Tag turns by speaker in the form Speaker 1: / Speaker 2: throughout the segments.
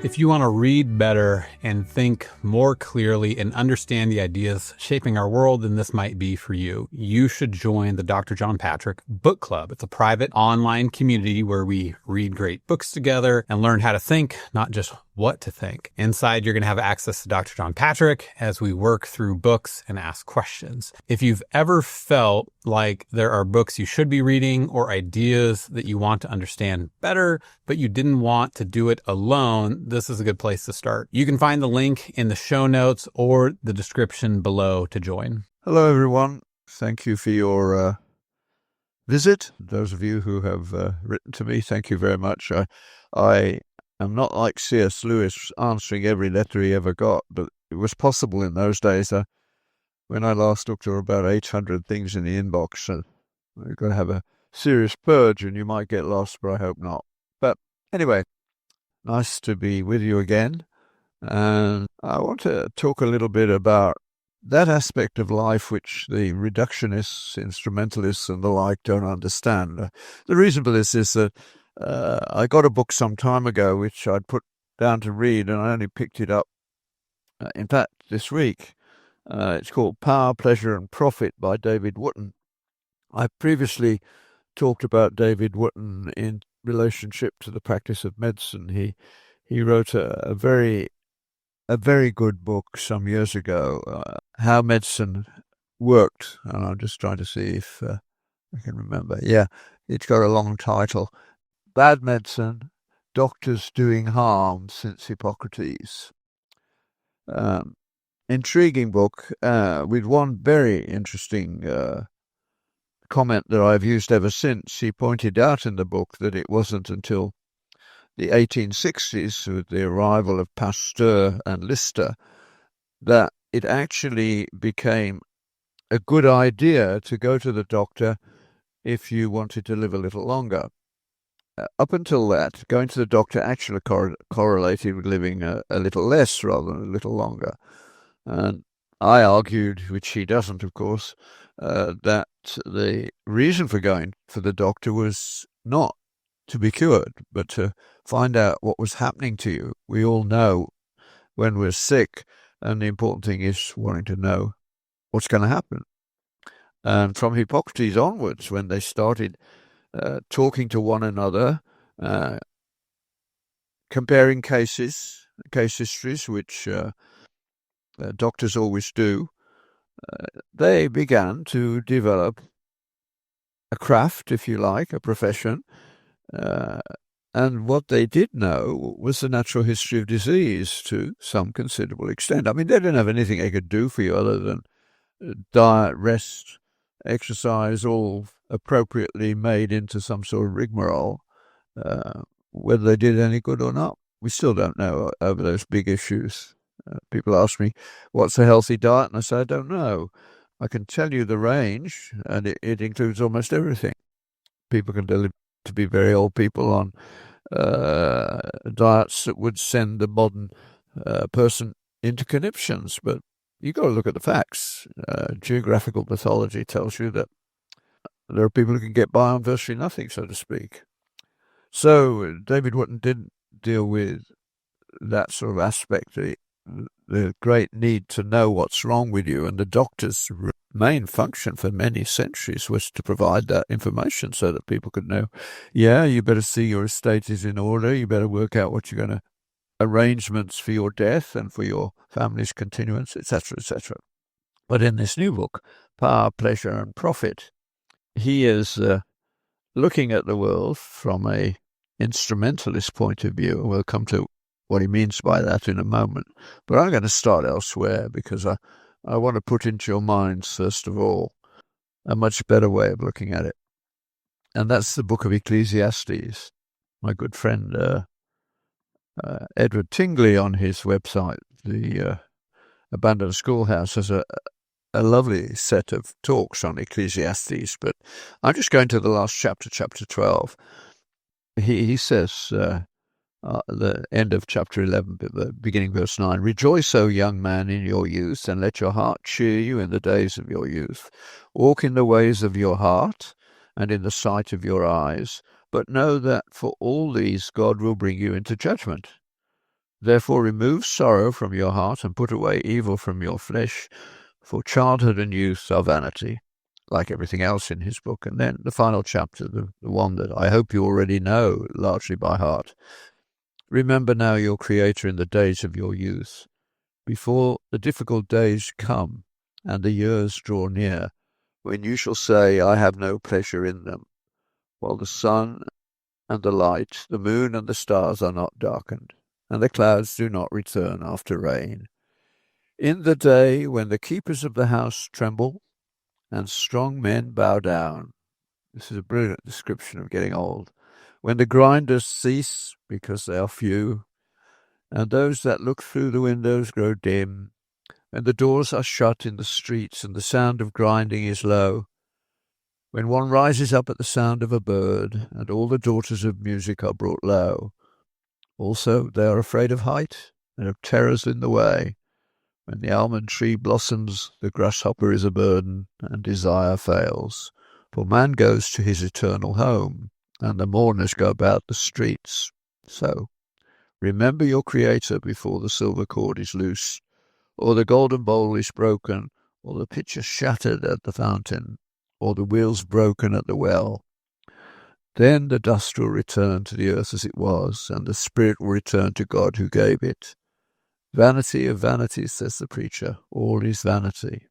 Speaker 1: If you want to read better and think more clearly and understand the ideas shaping our world, then this might be for you. You should join the Dr. John Patrick Book Club. It's a private online community where we read great books together and learn how to think, not just what to think. Inside, you're going to have access to Dr. John Patrick as we work through books and ask questions. If you've ever felt like there are books you should be reading or ideas that you want to understand better, but you didn't want to do it alone, this is a good place to start. You can find the link in the show notes or the description below to join.
Speaker 2: Hello, everyone. Thank you for your visit. Those of you who have written to me, thank you very much. I am not like C.S. Lewis answering every letter he ever got, but it was possible in those days. When I last looked, there were about 800 things in the inbox. So you've got to have a serious purge and you might get lost, but I hope not. But anyway, nice to be with you again. And I want to talk a little bit about that aspect of life which the reductionists, instrumentalists and the like don't understand. The reason for this is that I got a book some time ago which I'd put down to read, and I only picked it up, in fact, this week. It's called Power, Pleasure and Profit by David Wootton. I previously talked about David Wootton in relationship to the practice of medicine. He wrote a very good book some years ago, How Medicine Worked, and I'm just trying to see if I can remember. Yeah, it's got a long title. Bad Medicine, Doctors Doing Harm Since Hippocrates. Intriguing book with one very interesting comment that I've used ever since. He pointed out in the book that it wasn't until the 1860s, with the arrival of Pasteur and Lister, that it actually became a good idea to go to the doctor if you wanted to live a little longer. Up until that, going to the doctor actually correlated with living a little less rather than a little longer. And I argued, which he doesn't, of course, that the reason for going for the doctor was not to be cured, but to find out what was happening to you. We all know when we're sick, and the important thing is wanting to know what's going to happen. And from Hippocrates onwards, when they started talking to one another, comparing case histories, which doctors always do, they began to develop a craft, if you like, a profession. And what they did know was the natural history of disease to some considerable extent. I mean, they didn't have anything they could do for you other than diet, rest, exercise, all appropriately made into some sort of rigmarole. Whether they did any good or not, we still don't know over those big issues. People ask me, what's a healthy diet? And I say, I don't know. I can tell you the range, and it includes almost everything. People can live to be very old people on diets that would send the modern person into conniptions. But you've got to look at the facts. Geographical pathology tells you that there are people who can get by on virtually nothing, so to speak. So David Wootton didn't deal with that sort of aspect, the great need to know what's wrong with you. And the doctor's main function for many centuries was to provide that information so that people could know, yeah, you better see your estate is in order, you better work out what you're going to, arrangements for your death and for your family's continuance, etc., etc. But in this new book, Power, Pleasure and Profit, he is looking at the world from a instrumentalist point of view. We'll come to what he means by that in a moment. But I'm going to start elsewhere because I want to put into your minds, first of all, a much better way of looking at it. And that's the book of Ecclesiastes. My good friend Edward Tingley on his website, the Abandoned Schoolhouse, has a lovely set of talks on Ecclesiastes. But I'm just going to the last chapter, chapter 12. He says... the end of chapter 11, beginning verse 9, Rejoice, O young man, in your youth, and let your heart cheer you in the days of your youth. Walk in the ways of your heart, and in the sight of your eyes, but know that for all these God will bring you into judgment. Therefore remove sorrow from your heart and put away evil from your flesh, for childhood and youth are vanity, like everything else in his book. And then the final chapter, the one that I hope you already know largely by heart. Remember now your Creator in the days of your youth, before the difficult days come and the years draw near, when you shall say, I have no pleasure in them, while the sun and the light, the moon and the stars are not darkened, and the clouds do not return after rain. In the day when the keepers of the house tremble, and strong men bow down. This is a brilliant description of getting old. When the grinders cease, because they are few, and those that look through the windows grow dim, when the doors are shut in the streets, and the sound of grinding is low, when one rises up at the sound of a bird, and all the daughters of music are brought low. Also they are afraid of height, and of terrors in the way. When the almond tree blossoms, the grasshopper is a burden, and desire fails. For man goes to his eternal home, and the mourners go about the streets. So, remember your Creator before the silver cord is loose, or the golden bowl is broken, or the pitcher shattered at the fountain, or the wheels broken at the well. Then the dust will return to the earth as it was, and the spirit will return to God who gave it. Vanity of vanities, says the preacher, all is vanity.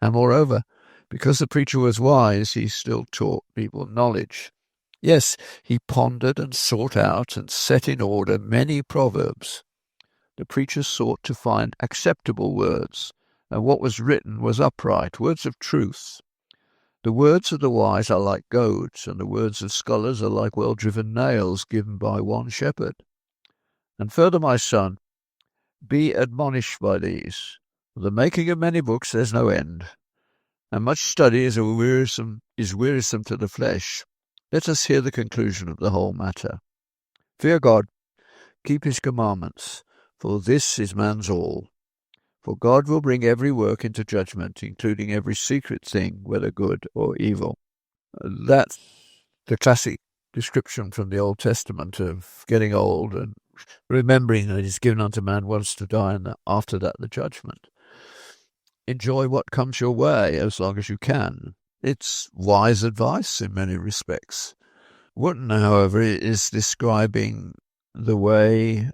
Speaker 2: And moreover, because the preacher was wise, he still taught people knowledge. Yes, he pondered and sought out and set in order many proverbs. The preacher sought to find acceptable words, and what was written was upright, words of truth. The words of the wise are like goads, and the words of scholars are like well-driven nails given by one shepherd. And further, my son, be admonished by these. For the making of many books there's no end, and much study is wearisome to the flesh. Let us hear the conclusion of the whole matter. Fear God, keep his commandments, for this is man's all. For God will bring every work into judgment, including every secret thing, whether good or evil. That's the classic description from the Old Testament of getting old and remembering that it is given unto man once to die, and after that the judgment. Enjoy what comes your way as long as you can. It's wise advice in many respects. Wootton, however, is describing the way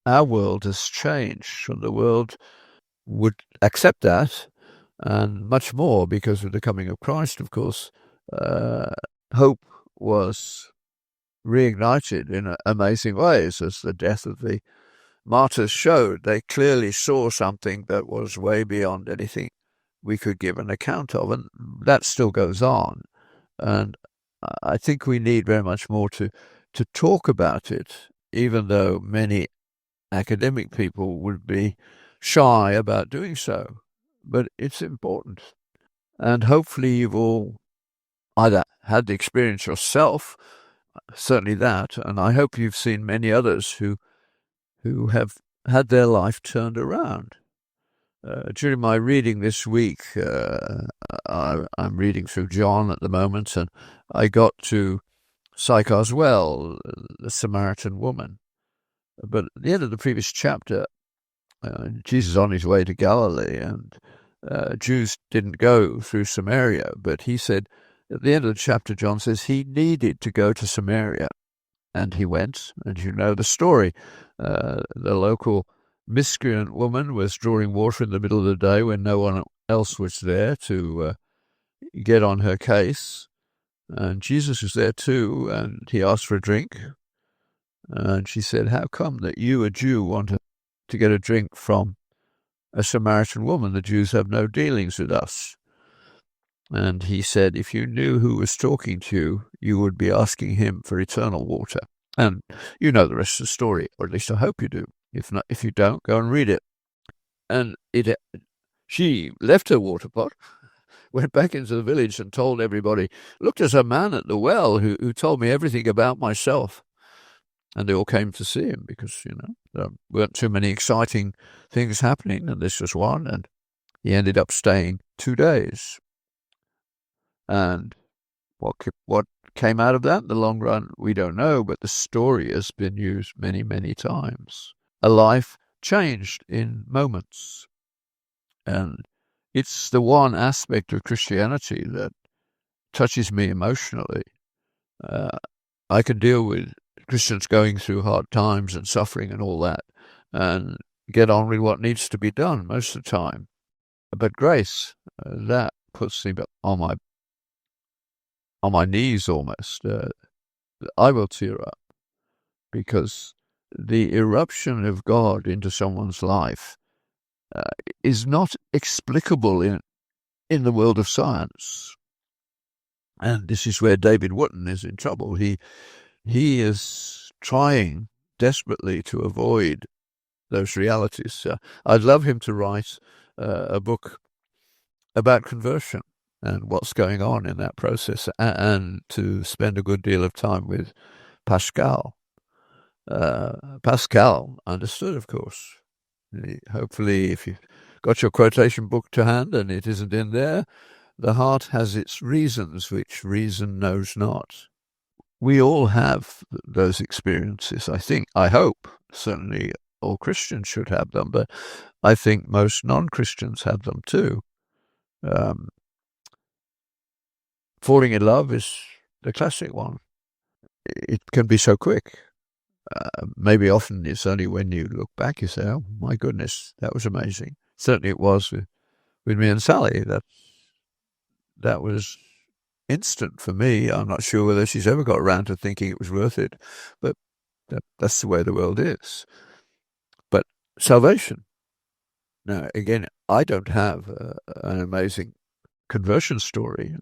Speaker 2: our world has changed, and the world would accept that, and much more because of the coming of Christ, of course. Hope was reignited in amazing ways, as the death of the martyrs showed. They clearly saw something that was way beyond anything we could give an account of, and that still goes on. And I think we need very much more to talk about it, even though many academic people would be shy about doing so. But it's important. And hopefully you've all either had the experience yourself, certainly that, and I hope you've seen many others who have had their life turned around. During my reading this week, I'm reading through John at the moment, and I got to Sychar's well, the Samaritan woman. But at the end of the previous chapter, Jesus is on his way to Galilee, and Jews didn't go through Samaria, but he said, at the end of the chapter, John says he needed to go to Samaria, and he went, and you know the story. The local miscreant woman was drawing water in the middle of the day when no one else was there to get on her case, and Jesus was there too, and he asked for a drink, and she said, how come that you, a Jew, want to get a drink from a Samaritan woman? The Jews have no dealings with us. And he said, if you knew who was talking to you, you would be asking him for eternal water. And you know the rest of the story, or at least I hope you do. If not, if you don't, go and read it. And she left her water pot, went back into the village and told everybody, look, there's a man at the well who told me everything about myself. And they all came to see him because, there weren't too many exciting things happening, and this was one, and he ended up staying 2 days. And what came out of that in the long run, we don't know, but the story has been used many, many times. A life changed in moments. And it's the one aspect of Christianity that touches me emotionally. I can deal with Christians going through hard times and suffering and all that, and get on with what needs to be done most of the time. But grace, that puts me on my knees almost. I will tear up, because the eruption of God into someone's life is not explicable in the world of science. And this is where David Wootton is in trouble. He is trying desperately to avoid those realities. I'd love him to write a book about conversion and what's going on in that process, and to spend a good deal of time with Pascal. Pascal understood, of course. Hopefully, if you've got your quotation book to hand and it isn't in there, the heart has its reasons which reason knows not. We all have those experiences, I think. I hope, certainly all Christians should have them, but I think most non-Christians have them too. Falling in love is the classic one. It can be so quick. Maybe often it's only when you look back you say, oh my goodness, that was amazing. Certainly it was with me and Sally. That was instant for me. I'm not sure whether she's ever got around to thinking it was worth it, but that's the way the world is. But salvation. Now, again, I don't have an amazing conversion story.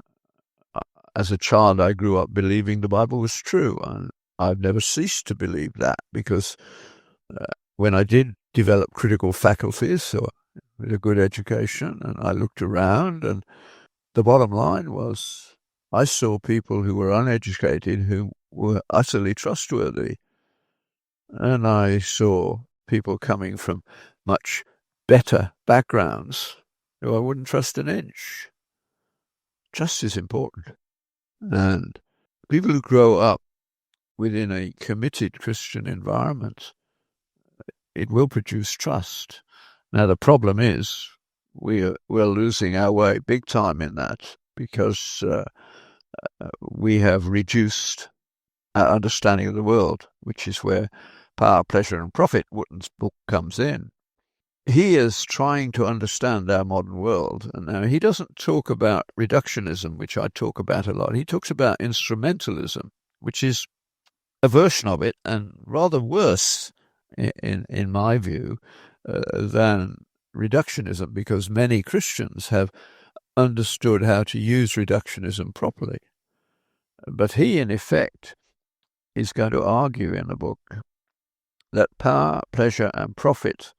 Speaker 2: As a child, I grew up believing the Bible was true, and I've never ceased to believe that, because when I did develop critical faculties, with a good education, and I looked around, and the bottom line was I saw people who were uneducated who were utterly trustworthy. And I saw people coming from much better backgrounds who I wouldn't trust an inch. Trust is important. And people who grow up within a committed Christian environment, it will produce trust. Now, the problem is we're losing our way big time in that, because we have reduced our understanding of the world, which is where Power, Pleasure and Profit, Wootton's book, comes in. He is trying to understand our modern world. And now he doesn't talk about reductionism, which I talk about a lot. He talks about instrumentalism, which is a version of it, and rather worse, in my view, than reductionism, because many Christians have understood how to use reductionism properly. But he, in effect, is going to argue in the book that power, pleasure, and profit,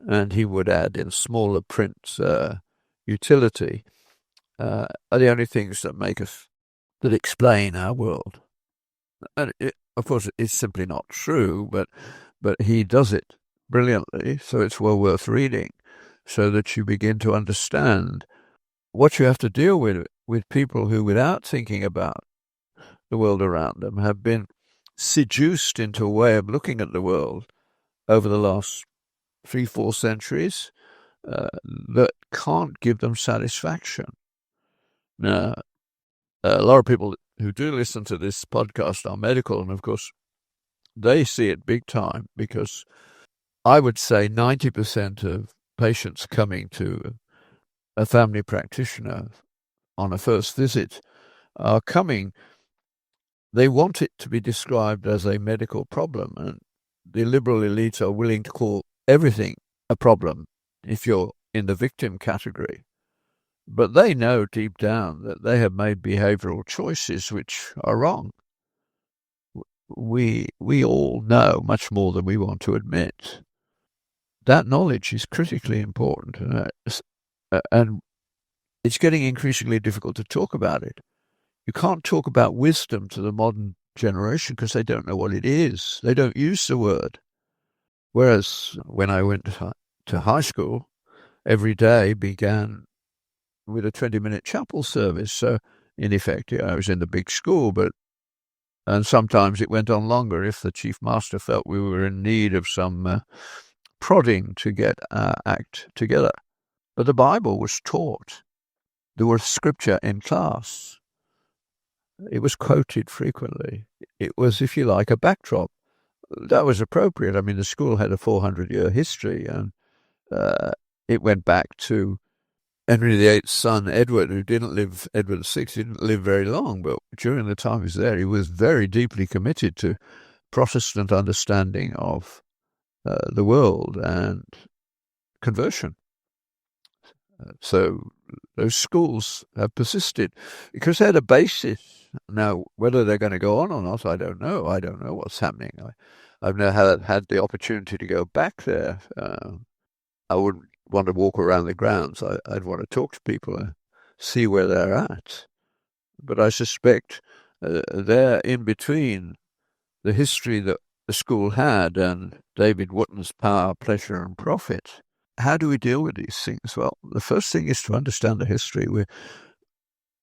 Speaker 2: and he would add in smaller print utility, are the only things that explain our world. And of course, it's simply not true, but he does it brilliantly, so it's well worth reading, so that you begin to understand what you have to deal with people who, without thinking about the world around them, have been seduced into a way of looking at the world over the last 3-4 centuries that can't give them satisfaction. Now, a lot of people who do listen to this podcast are medical, and of course, they see it big time, because I would say 90% of patients coming to a family practitioner on a first visit are coming. They want it to be described as a medical problem, and the liberal elites are willing to call everything a problem if you're in the victim category. But they know deep down that they have made behavioral choices which are wrong. We all know much more than we want to admit. That knowledge is critically important, and it's getting increasingly difficult to talk about it. You can't talk about wisdom to the modern generation because they don't know what it is. They don't use the word. Whereas when I went to high school, every day began with a 20-minute chapel service. So, in effect, I was in the big school, but And sometimes it went on longer if the chief master felt we were in need of some prodding to get our act together. But the Bible was taught. There was scripture in class. It was quoted frequently. It was, if you like, a backdrop. That was appropriate. I mean, the school had a 400-year history, and it went back to Henry VIII's son, Edward, Edward VI, didn't live very long, but during the time he was there, he was very deeply committed to Protestant understanding of the world and conversion. So those schools have persisted because they had a basis. Now, whether they're going to go on or not, I don't know. I don't know what's happening. I've never had the opportunity to go back there. I wouldn't want to walk around the grounds. I'd want to talk to people and see where they're at. But I suspect they're in between the history that the school had and David Wootton's Power, Pleasure and Profit. How do we deal with these things? Well, the first thing is to understand the history.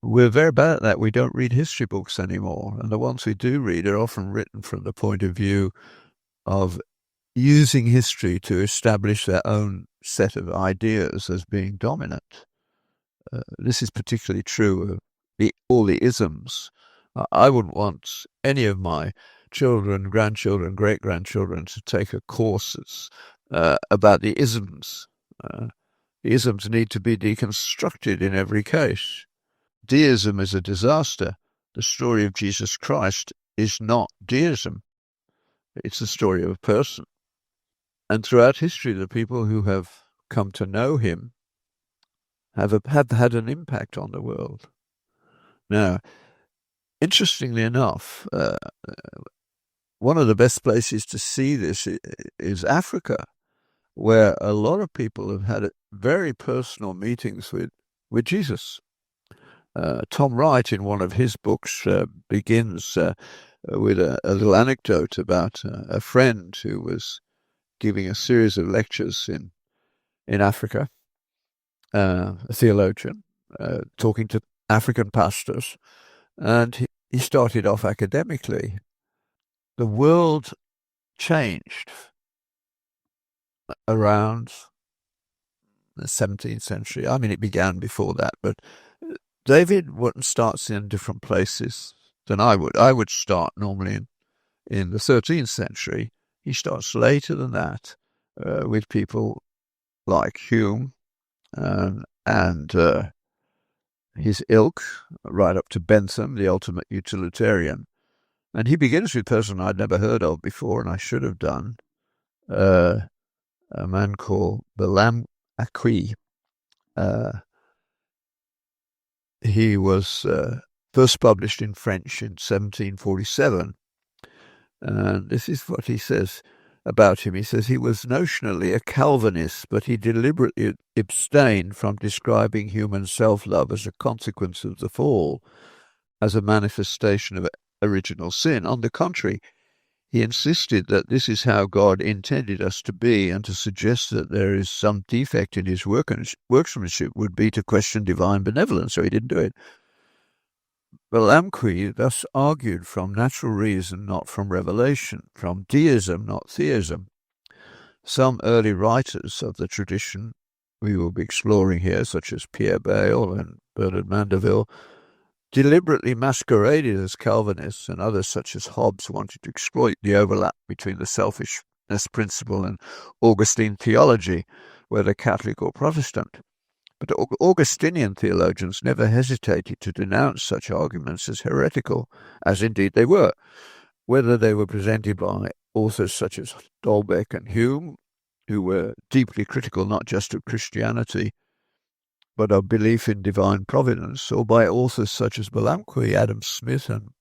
Speaker 2: We're very bad at that. We don't read history books anymore. And the ones we do read are often written from the point of view of using history to establish their own set of ideas as being dominant. This is particularly true of all the isms. I wouldn't want any of my children, grandchildren, great-grandchildren to take a course about the isms. The isms need to be deconstructed in every case. Deism is a disaster. The story of Jesus Christ is not deism. It's the story of a person. And throughout history, the people who have come to know him have had an impact on the world. Now, interestingly enough, one of the best places to see this is Africa, where a lot of people have had very personal meetings with Jesus. Tom Wright, in one of his books, begins with a little anecdote about a friend who was giving a series of lectures in Africa, a theologian, talking to African pastors, and he started off academically. The world changed around the 17th century. I mean, it began before that, but David Wootton starts in different places than I would. I would start normally in the 13th century. He starts later than that with people like Hume and his ilk, right up to Bentham, the ultimate utilitarian. And he begins with a person I'd never heard of before, and I should have done, a man called Balaam Acquis. He was first published in French in 1747. And this is what he says about him. He says he was notionally a Calvinist, but he deliberately abstained from describing human self-love as a consequence of the fall, as a manifestation of original sin. On the contrary, he insisted that this is how God intended us to be, and to suggest that there is some defect in his workmanship would be to question divine benevolence, so he didn't do it. Balaamqui thus argued from natural reason, not from revelation, from deism, not theism. Some early writers of the tradition we will be exploring here, such as Pierre Bayle and Bernard Mandeville, deliberately masqueraded as Calvinists, and others such as Hobbes wanted to exploit the overlap between the selfishness principle and Augustine theology, whether Catholic or Protestant. But Augustinian theologians never hesitated to denounce such arguments as heretical, as indeed they were, whether they were presented by authors such as Dolbeck and Hume, who were deeply critical not just of Christianity, but of belief in divine providence, or by authors such as Balaamqui, Adam Smith, and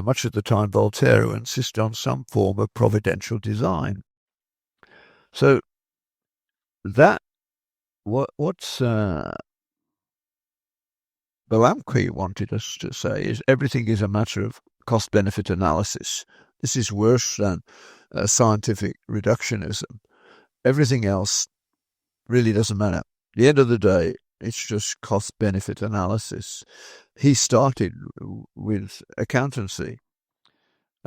Speaker 2: much of the time Voltaire, who insist on some form of providential design. So that what Balaamqui wanted us to say is everything is a matter of cost-benefit analysis. This is worse than scientific reductionism. Everything else really doesn't matter. At the end of the day, it's just cost-benefit analysis. He started with accountancy.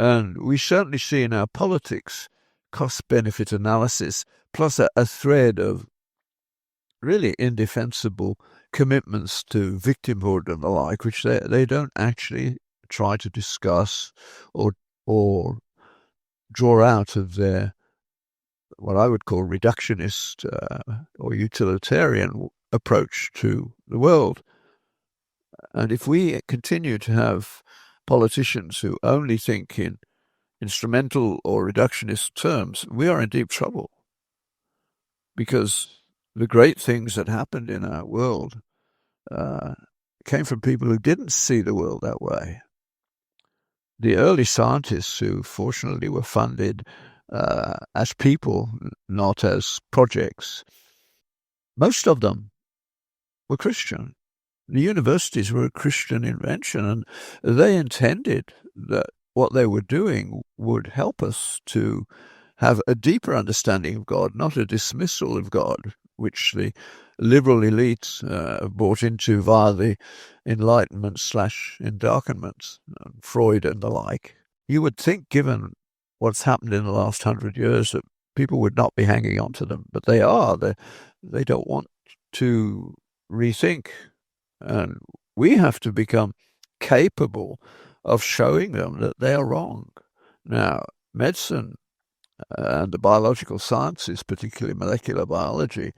Speaker 2: And we certainly see in our politics cost-benefit analysis, plus a thread of really indefensible commitments to victimhood and the like, which they don't actually try to discuss or draw out of their what I would call reductionist or utilitarian approach to the world. And if we continue to have politicians who only think in instrumental or reductionist terms, we are in deep trouble. Because the great things that happened in our world came from people who didn't see the world that way. The early scientists who fortunately were funded as people, not as projects, most of them were Christian. The universities were a Christian invention, and they intended that what they were doing would help us to have a deeper understanding of God, not a dismissal of God, which the liberal elite bought into via the Enlightenment / Endarkenment, Freud and the like. You would think, given what's happened in the last 100 years, that people would not be hanging on to them, but they are. They don't want to rethink. And we have to become capable of showing them that they are wrong. Now, medicine and the biological sciences, particularly molecular biology,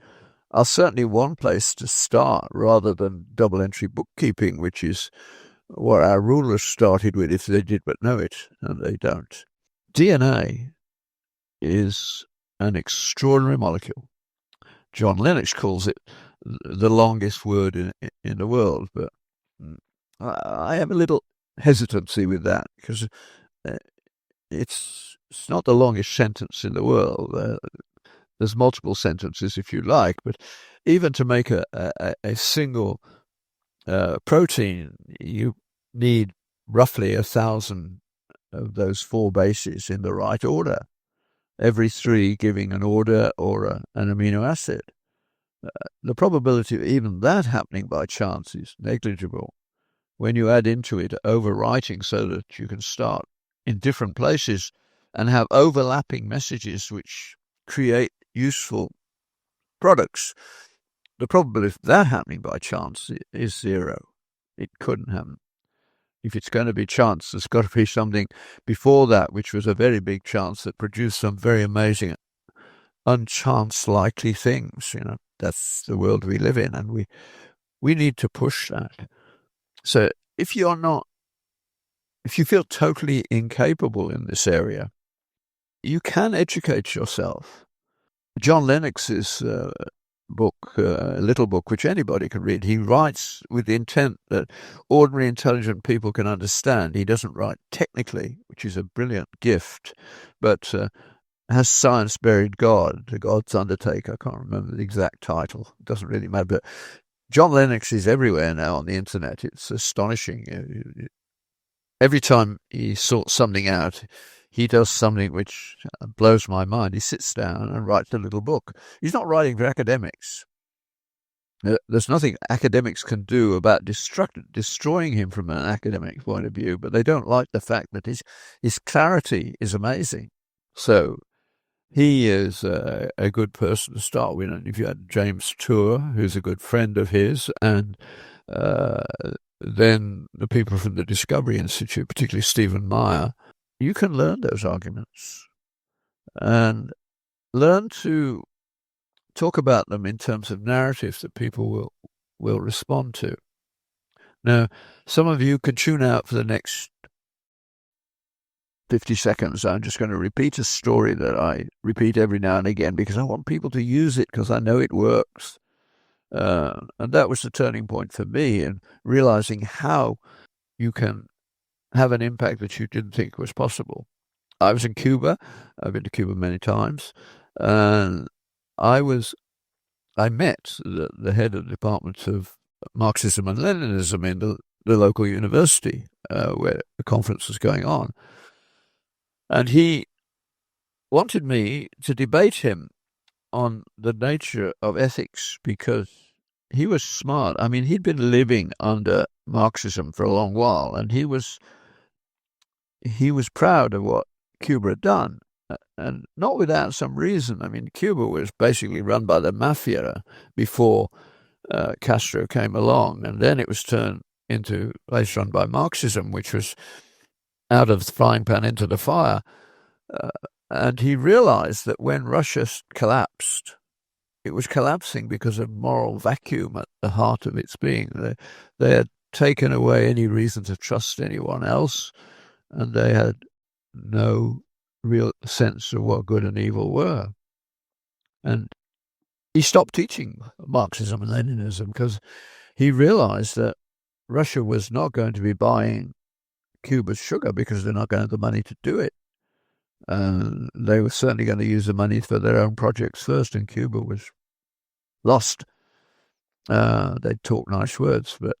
Speaker 2: are certainly one place to start rather than double-entry bookkeeping, which is what our rulers started with if they did but know it, and they don't. DNA is an extraordinary molecule. John Lennox calls it the longest word in the world, but I have a little hesitancy with that because it's not the longest sentence in the world. There's multiple sentences if you like, but even to make a single protein, you need roughly 1,000 of those 4 bases in the right order, every 3 giving an order or an amino acid. The probability of even that happening by chance is negligible. When you add into it overwriting so that you can start in different places and have overlapping messages which create useful products, the probability of that happening by chance is 0. It couldn't happen. If it's going to be chance, there's got to be something before that, which was a very big chance that produced some very amazing, unchance-likely things. That's the world we live in, and we need to push that. So if you feel totally incapable in this area, you can educate yourself. John Lennox's book, a little book which anybody can read, he writes with the intent that ordinary intelligent people can understand. He doesn't write technically, which is a brilliant gift, but has science buried God, the God's Undertaker? I can't remember the exact title. It doesn't really matter, but John Lennox is everywhere now on the internet. It's astonishing. Every time he sorts something out, he does something which blows my mind. He sits down and writes a little book. He's not writing for academics. There's nothing academics can do about destroying him from an academic point of view, but they don't like the fact that his clarity is amazing. So he is a good person to start with. And if you had James Tour, who's a good friend of his, and then the people from the Discovery Institute, particularly Stephen Meyer, you can learn those arguments and learn to talk about them in terms of narratives that people will respond to. Now, some of you can tune out for the next 50 seconds. I'm just going to repeat a story that I repeat every now and again because I want people to use it because I know it works. And that was the turning point for me in realizing how you can have an impact that you didn't think was possible. I was in Cuba. I've been to Cuba many times. And I met the head of the Department of Marxism and Leninism in the local university where the conference was going on. And he wanted me to debate him on the nature of ethics because he was smart. I mean, he'd been living under Marxism for a long while, and he was he was proud of what Cuba had done, and not without some reason. I mean, Cuba was basically run by the mafia before Castro came along, and then it was turned into later on by Marxism, which was out of the frying pan into the fire. And he realized that when Russia collapsed, it was collapsing because of moral vacuum at the heart of its being. They had taken away any reason to trust anyone else, and they had no real sense of what good and evil were. And he stopped teaching Marxism and Leninism because he realized that Russia was not going to be buying Cuba's sugar because they're not going to have the money to do it. They were certainly going to use the money for their own projects first, and Cuba was lost. They'd talk nice words, but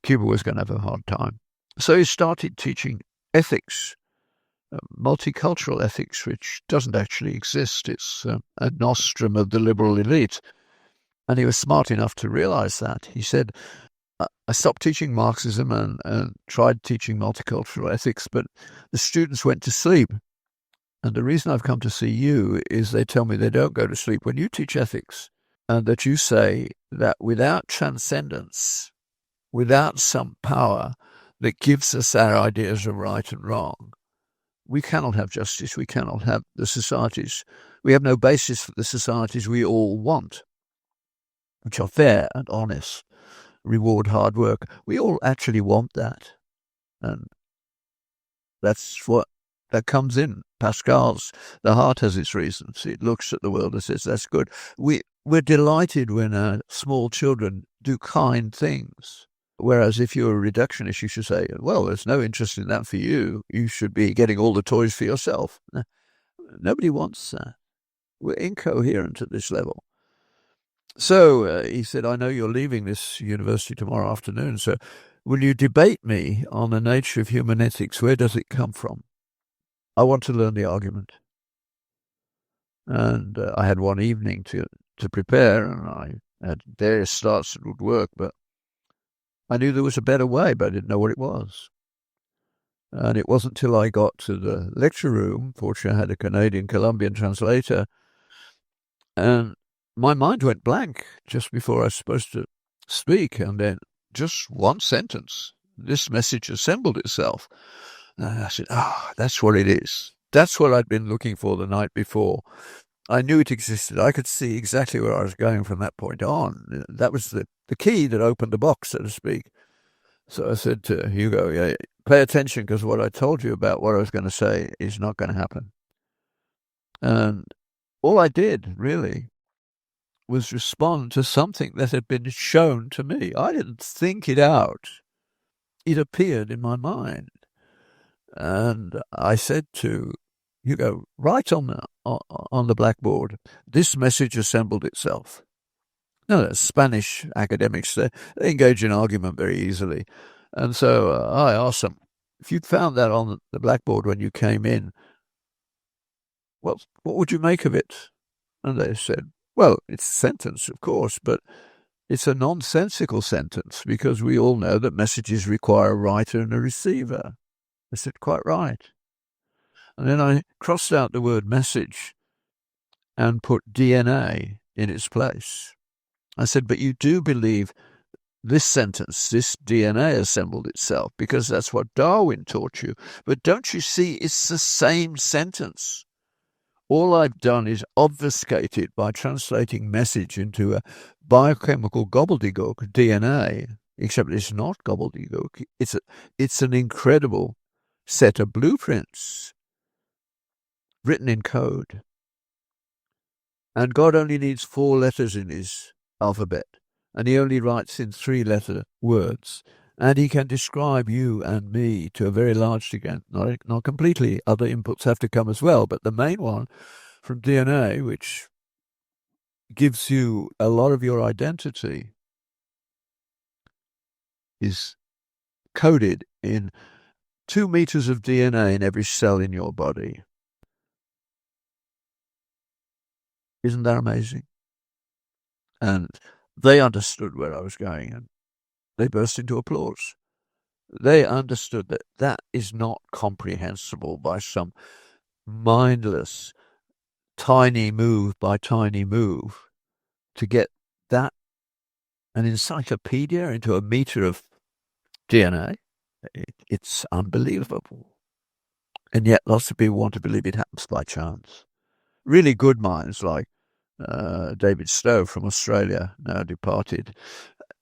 Speaker 2: Cuba was going to have a hard time. So he started teaching ethics, multicultural ethics, which doesn't actually exist. It's a nostrum of the liberal elite. And he was smart enough to realize that. He said, I stopped teaching Marxism and tried teaching multicultural ethics, but the students went to sleep. And the reason I've come to see you is they tell me they don't go to sleep when you teach ethics, and that you say that without transcendence, without some power that gives us our ideas of right and wrong, we cannot have justice, we cannot have the societies. We have no basis for the societies we all want, which are fair and honest, reward hard work. We all actually want that. And that's what that comes in. Pascal's, the heart has its reasons. It looks at the world and says, that's good. We're delighted when small children do kind things. Whereas if you're a reductionist, you should say, well, there's no interest in that for you. You should be getting all the toys for yourself. Nobody wants that. We're incoherent at this level. So he said, I know you're leaving this university tomorrow afternoon, so will you debate me on the nature of human ethics? Where does it come from? I want to learn the argument. And I had one evening to prepare, and I had various starts that would work, but I knew there was a better way, but I didn't know what it was. And it wasn't till I got to the lecture room, fortunately I had a Canadian-Colombian translator, and my mind went blank just before I was supposed to speak, and then just one sentence, this message assembled itself. And I said, that's what it is. That's what I'd been looking for the night before. I knew it existed. I could see exactly where I was going from that point on. That was the key that opened the box, so to speak. So I said to Hugo, yeah, pay attention, because what I told you about what I was going to say is not going to happen. And all I did, really, was respond to something that had been shown to me. I didn't think it out. It appeared in my mind. And I said to Hugo, write on the blackboard, this message assembled itself. No, Spanish academics, they engage in argument very easily. And so I asked them, if you'd found that on the blackboard when you came in, what would you make of it? And they said, well, it's a sentence, of course, but it's a nonsensical sentence, because we all know that messages require a writer and a receiver. I said, quite right. And then I crossed out the word message and put DNA in its place. I said, but you do believe this sentence, this DNA assembled itself, because that's what Darwin taught you. But don't you see, it's the same sentence. All I've done is obfuscate it by translating message into a biochemical gobbledygook, DNA, except it's not gobbledygook. It's an incredible set of blueprints written in code. And God only needs 4 letters in his alphabet, and he only writes in 3-letter words. And he can describe you and me to a very large degree, not completely. Other inputs have to come as well, but the main one from DNA, which gives you a lot of your identity, is coded in 2 meters of DNA in every cell in your body. Isn't that amazing? And they understood where I was going, and they burst into applause. They understood that that is not comprehensible by some mindless, tiny move by tiny move to get that, an encyclopedia into a meter of DNA. It's unbelievable. And yet lots of people want to believe it happens by chance. Really good minds like David Stowe from Australia, now departed,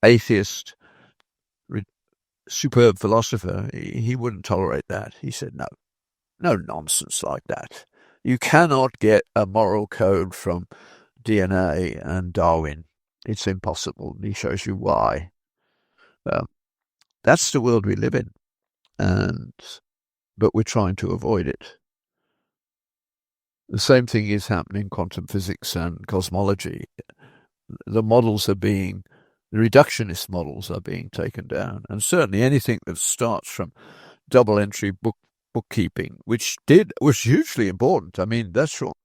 Speaker 2: atheist, superb philosopher, he wouldn't tolerate that. He said, no nonsense like that. You cannot get a moral code from DNA and Darwin. It's impossible. He shows you why. That's the world we live in, but we're trying to avoid it. The same thing is happening in quantum physics and cosmology. The reductionist models are being taken down. And certainly anything that starts from double entry bookkeeping, which was hugely important. I mean, that's what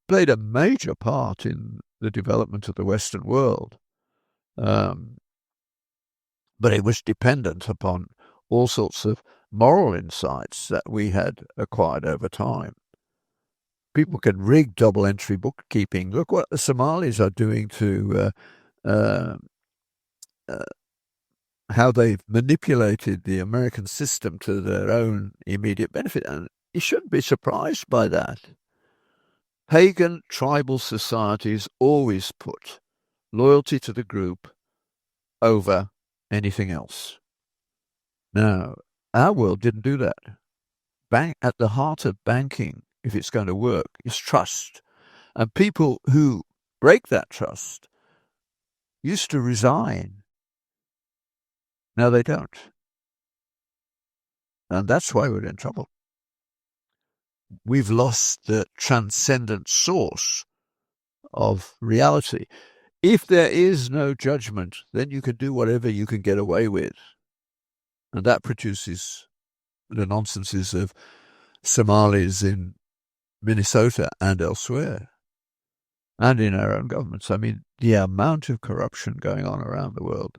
Speaker 2: played a major part in the development of the Western world. But it was dependent upon all sorts of moral insights that we had acquired over time. People can rig double entry bookkeeping. Look what the Somalis are doing to how they've manipulated the American system to their own immediate benefit. And you shouldn't be surprised by that. Pagan tribal societies always put loyalty to the group over anything else. Now, our world didn't do that. At the heart of banking, if it's going to work, is trust. And people who break that trust used to resign. Now they don't. And that's why we're in trouble. We've lost the transcendent source of reality. If there is no judgment, then you can do whatever you can get away with. And that produces the nonsenses of Somalis in Minnesota and elsewhere, and in our own governments. I mean, the amount of corruption going on around the world.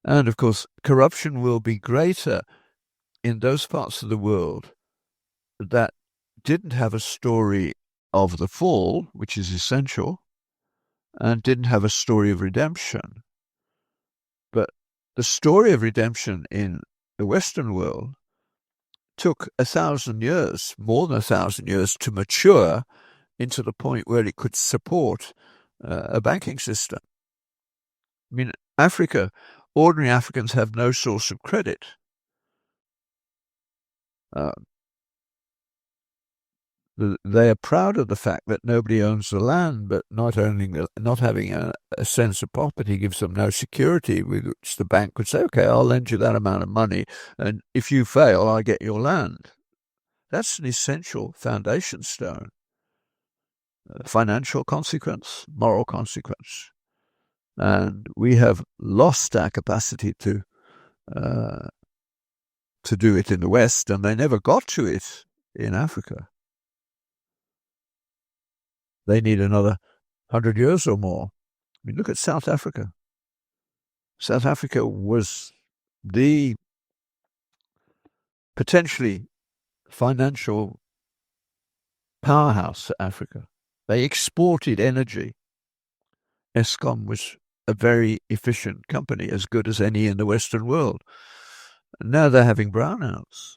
Speaker 2: And, of course, corruption will be greater in those parts of the world that didn't have a story of the fall, which is essential, and didn't have a story of redemption. But the story of redemption in the Western world took 1,000 years, more than 1,000 years, to mature into the point where it could support a banking system. I mean, Africa, ordinary Africans have no source of credit. They are proud of the fact that nobody owns the land, but not having a sense of property gives them no security with which the bank could say, okay, I'll lend you that amount of money, and if you fail, I get your land. That's an essential foundation stone. Financial consequence, moral consequence. And we have lost our capacity to do it in the West, and they never got to it in Africa. They need another 100 years or more. I mean, look at South Africa. South Africa was the potentially financial powerhouse to Africa. They exported energy. Eskom was a very efficient company, as good as any in the Western world. Now they're having brownouts.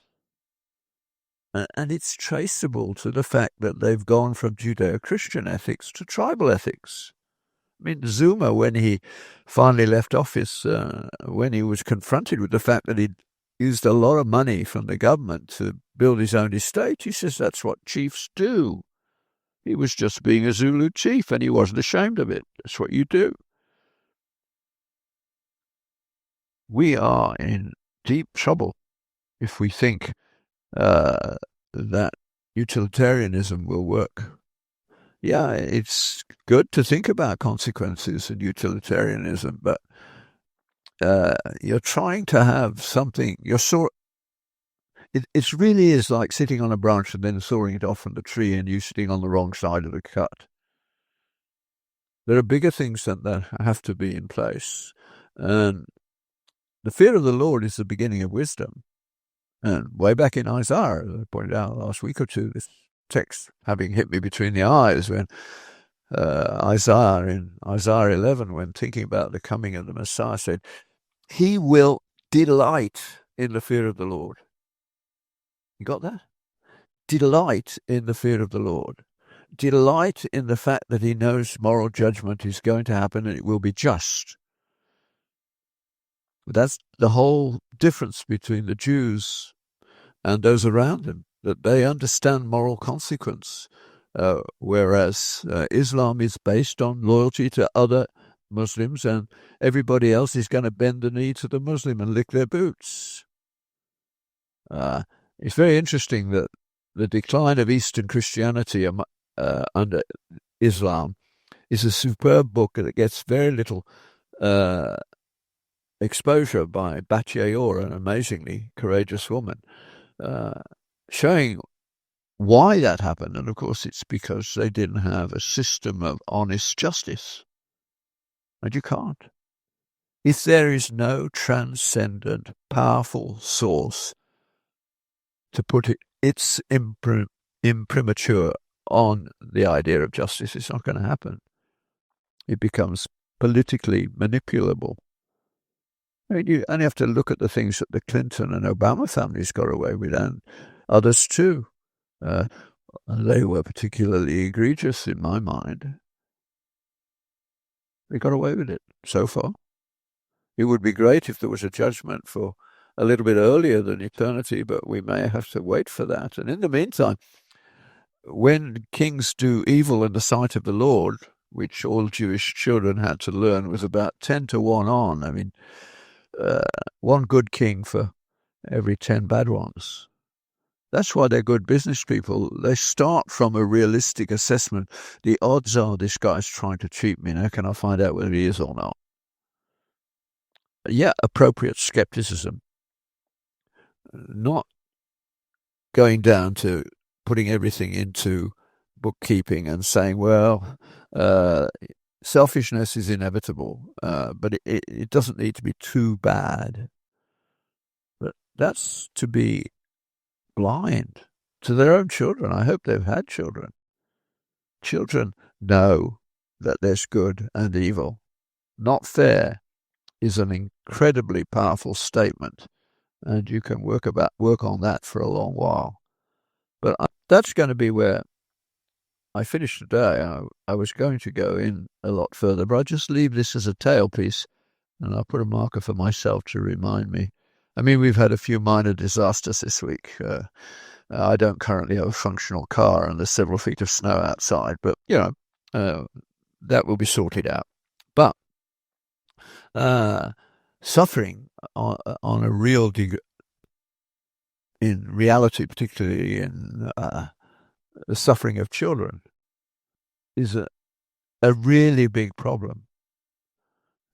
Speaker 2: And it's traceable to the fact that they've gone from Judeo-Christian ethics to tribal ethics. I mean, Zuma, when he finally left office, when he was confronted with the fact that he'd used a lot of money from the government to build his own estate, he says that's what chiefs do. He was just being a Zulu chief, and he wasn't ashamed of it. That's what you do. We are in deep trouble if we think that utilitarianism will work. Yeah, it's good to think about consequences in utilitarianism, but you're trying to have something. It really is like sitting on a branch and then sawing it off from the tree, and you sitting on the wrong side of the cut. There are bigger things that have to be in place, and the fear of the Lord is the beginning of wisdom. And way back in Isaiah, I pointed out last week or two, this text having hit me between the eyes when Isaiah in Isaiah 11, when thinking about the coming of the Messiah, said, he will delight in the fear of the Lord. You got that? Delight in the fear of the Lord. Delight in the fact that he knows moral judgment is going to happen and it will be just. That's the whole difference between the Jews and those around them, that they understand moral consequence, whereas Islam is based on loyalty to other Muslims, and everybody else is going to bend the knee to the Muslim and lick their boots. It's very interesting that the decline of Eastern Christianity under Islam is a superb book that gets very little exposure by Battiaor, an amazingly courageous woman, showing why that happened. And of course, it's because they didn't have a system of honest justice. And you can't. If there is no transcendent, powerful source to put its imprimatur on the idea of justice, it's not going to happen. It becomes politically manipulable. I mean, you only have to look at the things that the Clinton and Obama families got away with, and others too. They were particularly egregious in my mind. They got away with it so far. It would be great if there was a judgment for a little bit earlier than eternity, but we may have to wait for that. And in the meantime, when kings do evil in the sight of the Lord, which all Jewish children had to learn was about 10 to 1 on. I mean, one good king for every 10 bad ones. That's why they're good business people. They start from a realistic assessment. The odds are this guy's trying to cheat me. Now can I find out whether he is or not? Yeah, appropriate skepticism. Not going down to putting everything into bookkeeping and saying, well, selfishness is inevitable, but it doesn't need to be too bad. But that's to be blind to their own children. I hope they've had children. Children know that there's good and evil. Not fair is an incredibly powerful statement, and you can work on that for a long while. But that's going to be where I finished today. I was going to go in a lot further, but I'll just leave this as a tailpiece, and I'll put a marker for myself to remind me. I mean, we've had a few minor disasters this week. I don't currently have a functional car, and there's several feet of snow outside, but, that will be sorted out. But suffering on a real degree, in reality, particularly in the suffering of children, is a really big problem.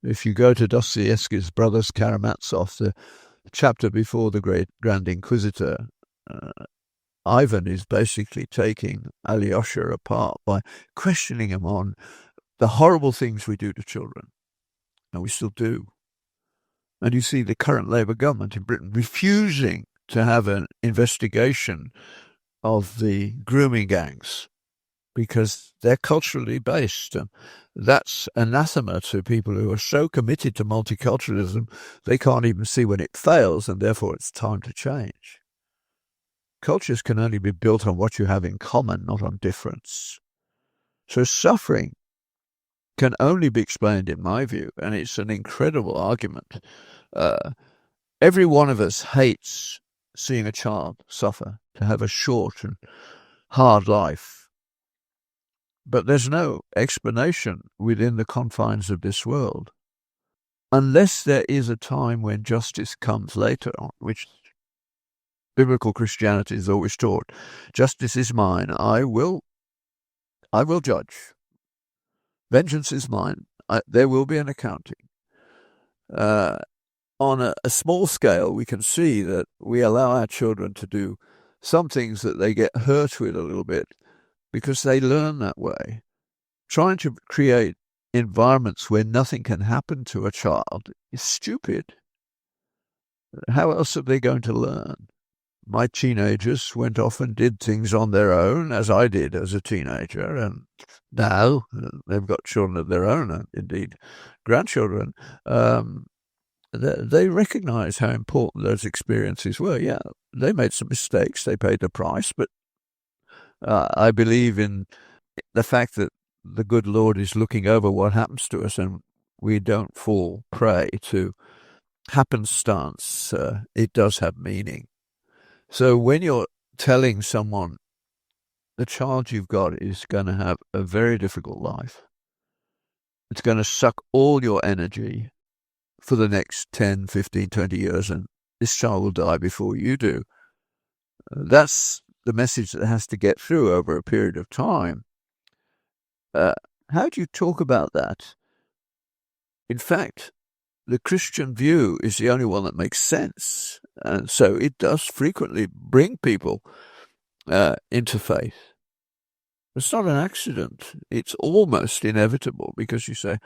Speaker 2: If you go to Dostoevsky's Brothers Karamazov, the chapter before the great Grand Inquisitor, Ivan is basically taking Alyosha apart by questioning him on the horrible things we do to children. And we still do. And you see the current Labour government in Britain refusing to have an investigation of the grooming gangs because they're culturally based. And that's anathema to people who are so committed to multiculturalism, they can't even see when it fails, and therefore it's time to change. Cultures can only be built on what you have in common, not on difference. So suffering can only be explained, in my view, and it's an incredible argument. Every one of us hates seeing a child suffer, to have a short and hard life. But there's no explanation within the confines of this world, unless there is a time when justice comes later on, which biblical Christianity is always taught. Justice is mine. I will judge. Vengeance is mine. There will be an accounting. On a small scale, we can see that we allow our children to do some things that they get hurt with a little bit because they learn that way. Trying to create environments where nothing can happen to a child is stupid. How else are they going to learn? My teenagers went off and did things on their own, as I did as a teenager, and now they've got children of their own, and indeed grandchildren. They recognize how important those experiences were. Yeah, they made some mistakes, they paid the price, but I believe in the fact that the good Lord is looking over what happens to us, and we don't fall prey to happenstance. It does have meaning. So when you're telling someone the child you've got is going to have a very difficult life, it's going to suck all your energy for the next 10, 15, 20 years, and this child will die before you do. That's the message that has to get through over a period of time. How do you talk about that? In fact, the Christian view is the only one that makes sense. And so it does frequently bring people into faith. It's not an accident. It's almost inevitable, because you say,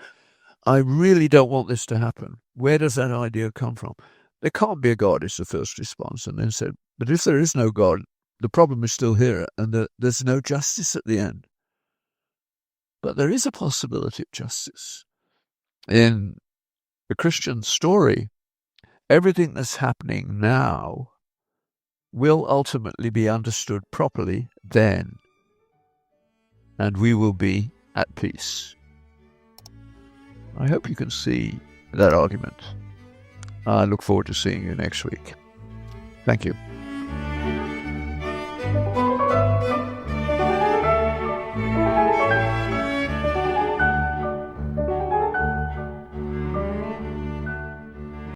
Speaker 2: I really don't want this to happen. Where does that idea come from? There can't be a God is the first response. And then said, but if there is no God, the problem is still here, and there's no justice at the end. But there is a possibility of justice. In the Christian story, everything that's happening now will ultimately be understood properly then, and we will be at peace. I hope you can see that argument. I look forward to seeing you next week. Thank you.